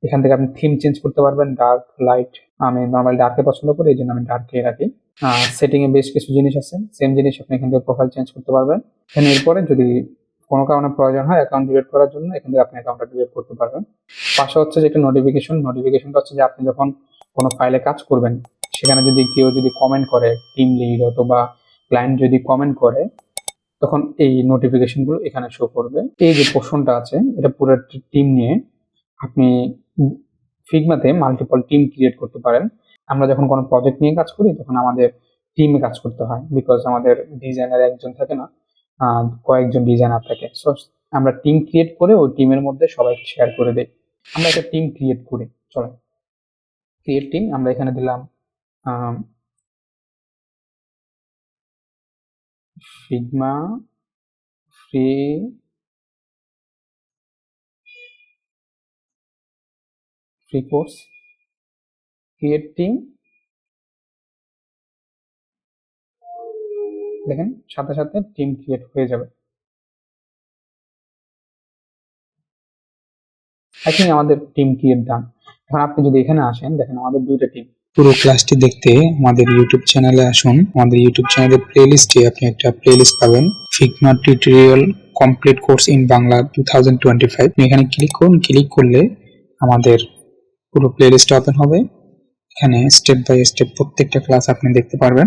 এখান থেকে আপনি থিম চেঞ্জ করতে পারবেন, ডার্ক, লাইট। আমি নর্মালি ডার্কে পছন্দ করি, এই জন্য আমি ডার্কে রাখি। সেটিং এ বেশ কিছু জিনিস আছে, সেম জিনিস আপনি এখান থেকে প্রোফাইল চেঞ্জ করতে পারবেন। এরপরে যদি কোনো কারণে প্রয়োজন হয় অ্যাকাউন্ট ডিলিট করার জন্য, এখান থেকে আপনি অ্যাকাউন্টটা ডিলিট করতে পারবেন। পাশে হচ্ছে যে একটা নোটিফিকেশনটা হচ্ছে যে আপনি যখন কোনো ফাইলে কাজ করবেন, সেখানে যদি কেউ যদি কমেন্ট করে, টিম লিড অথবা ক্লায়েন্ট যদি কমেন্ট করে, তখন এই নোটিফিকেশনগুলো এখানে শো করবে। এই যে পোর্শনটা আছে, এটা পুরো টিম নিয়ে আপনি ফিগমাতে মাল্টিপল টিম ক্রিয়েট করতে পারেন। আমরা যখন কোনো প্রজেক্ট নিয়ে কাজ করি তখন আমাদের টিমে কাজ করতে হয়, বিকজ আমাদের ডিজাইনার একজন থাকে না, কয়েকজন ডিজাইনার থাকে। সো আমরা টিম ক্রিয়েট করে ওই টিমের মধ্যে সবাইকে শেয়ার করে দিই। আমরা একটা টিম ক্রিয়েট করি, চলো ক্রিয়েট টিম। আমরা এখানে দিলাম Figma free course create team. দেখেন সাথে সাথে টিম ক্রিয়েট হয়ে যাবে। এখন আমাদের টিম ক্রিয়েট ডান। এখন আপনি যদি এখানে আসেন, দেখেন আমাদের দুইটা টিম। পুরো ক্লাসটি দেখতে আমাদের ইউটিউব চ্যানেলে আসুন। আমাদের ইউটিউব চ্যানেলের প্লেলিস্টে আপনি একটা প্লেলিস্ট পাবেন, Figma tutorial complete course in Bangla 2025। এখানে ক্লিক করুন। ক্লিক করলে আমাদের পুরো প্লেলিস্ট ওপেন হবে। এখানে স্টেপ বাই স্টেপ প্রত্যেকটা ক্লাস আপনি দেখতে পারবেন।